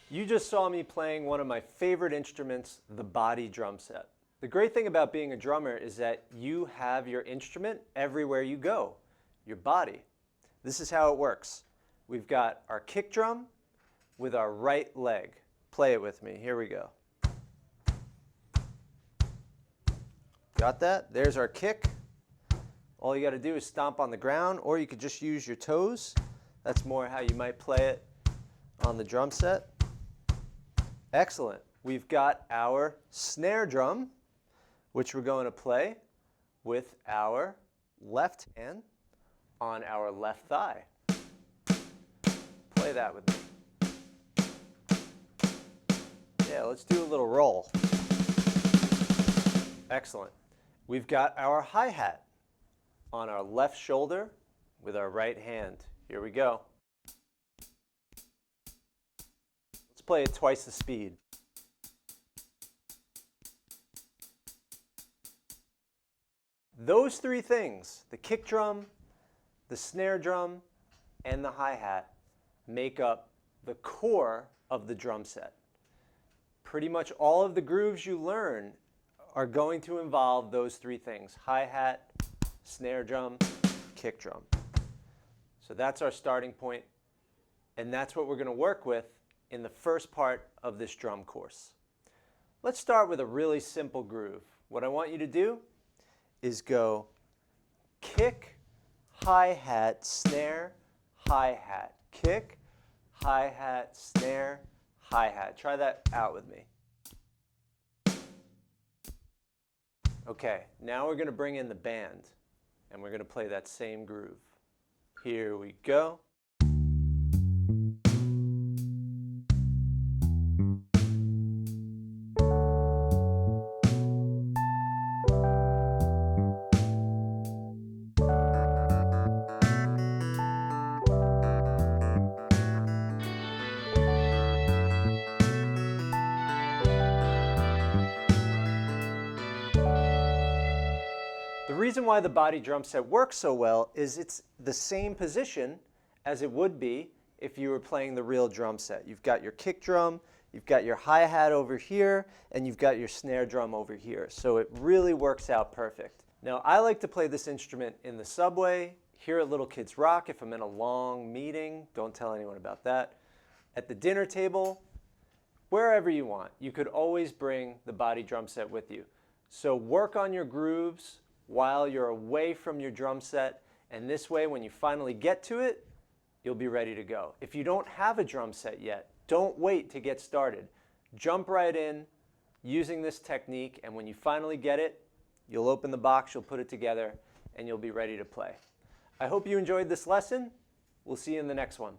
You just saw me playing one of my favorite instruments, the body drum set. The great thing about being a drummer is that you have your instrument everywhere you go, your body. This is how it works. We've got our kick drum with our right leg. Play it with me. Here we go. Got that? There's our kick. All you got to do is stomp on the ground, or you could just use your toes. That's more how you might play it on the drum set. Excellent. We've got our snare drum, which we're going to play with our left hand on our left thigh. Play that with me. Yeah, let's do a little roll. Excellent. We've got our hi-hat on our left shoulder with our right hand. Here we go. Let's play it twice the speed. Those three things, the kick drum, the snare drum, and the hi-hat, make up the core of the drum set. Pretty much all of the grooves you learn are going to involve those three things: hi-hat, snare drum, kick drum. So that's our starting point, and that's what we're going to work with in the first part of this drum course. Let's start with a really simple groove. What I want you to do is go kick, hi-hat, snare, hi-hat, kick, hi-hat, snare, hi-hat. Try that out with me. Okay, now we're going to bring in the band, and we're going to play that same groove. Here we go. The reason why the body drum set works so well is it's the same position as it would be if you were playing the real drum set. You've got your kick drum, you've got your hi-hat over here, and you've got your snare drum over here. So it really works out perfect. Now, I like to play this instrument in the subway, here at Little Kids Rock if I'm in a long meeting. Don't tell anyone about that. At the dinner table, wherever you want. You could always bring the body drum set with you. So work on your grooves while you're away from your drum set, and this way when you finally get to it, you'll be ready to go. If you don't have a drum set yet, don't wait to get started. Jump right in using this technique, and when you finally get it, you'll open the box, you'll put it together, and you'll be ready to play. I hope you enjoyed this lesson. We'll see you in the next one.